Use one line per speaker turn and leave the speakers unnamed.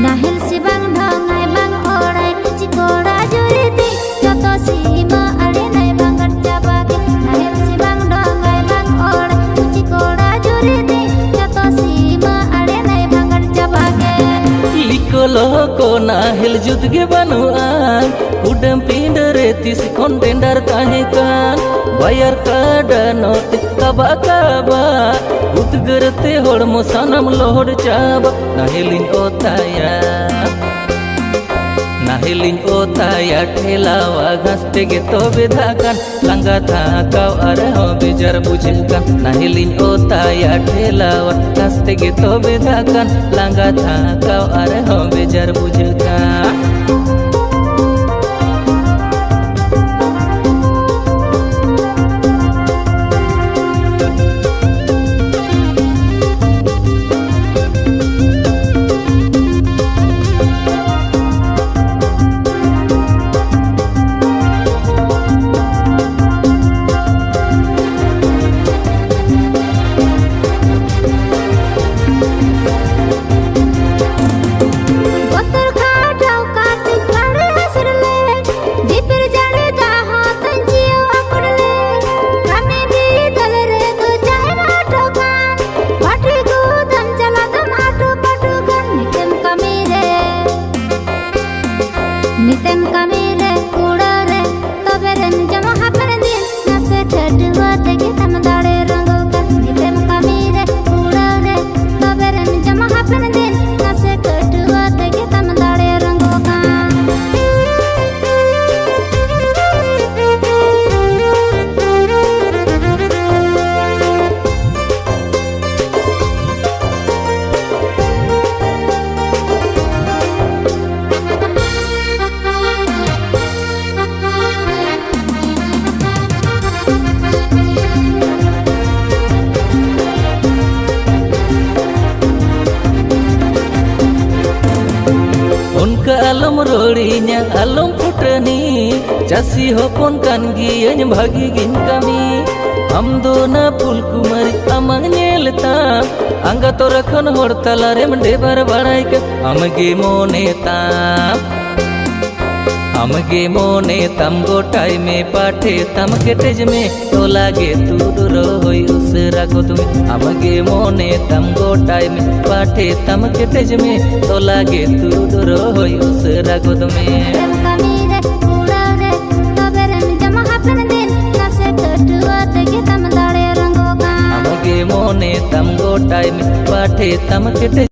Nahil si bang dhangai bang orai kuci kora juriti joto sima ale nai bangat jabage. Nahil si bang dhangai bang orai kuci kora juriti joto sima ale nai bangat jabage.
Ikolo ko nahil jut ge banuan udam pindere tis kontender tahekan bayar kada note kaba kaba utgerete hormo sanam lohod chaba nahilin otaya ठेलावा घासते गे तो बेधाkan langa thakau are ho bejar bujhekan nahilin otaya ठेलावा घासते गे तो बेधाkan langa thakau are ho bejar bujhekan
Nitem kami re kuda re tobe rem jama hapen din nase chadwa tege tam dare rangokan nitem kami re kuda re tobe rem jama hapen din nase chadwa tege tam dare rangokan
alom rorinya alom putani chasi hopon kan giyañ bhagi gin kami am do na pul kumari amang nyelta anga tora khon hor talare mde bar barai ke amge mone tam gotai me paठे tam ketej me to lage tu duro hoi usra ko tumi amge mone tam gotai me paठे tam ketej me to lage tu duro hoi usra ko tumi
kami re kuda re tobe rem jama hapen din nase chadwa tege tam dare rangokan
amge mone tam gotai me paठे tam ketej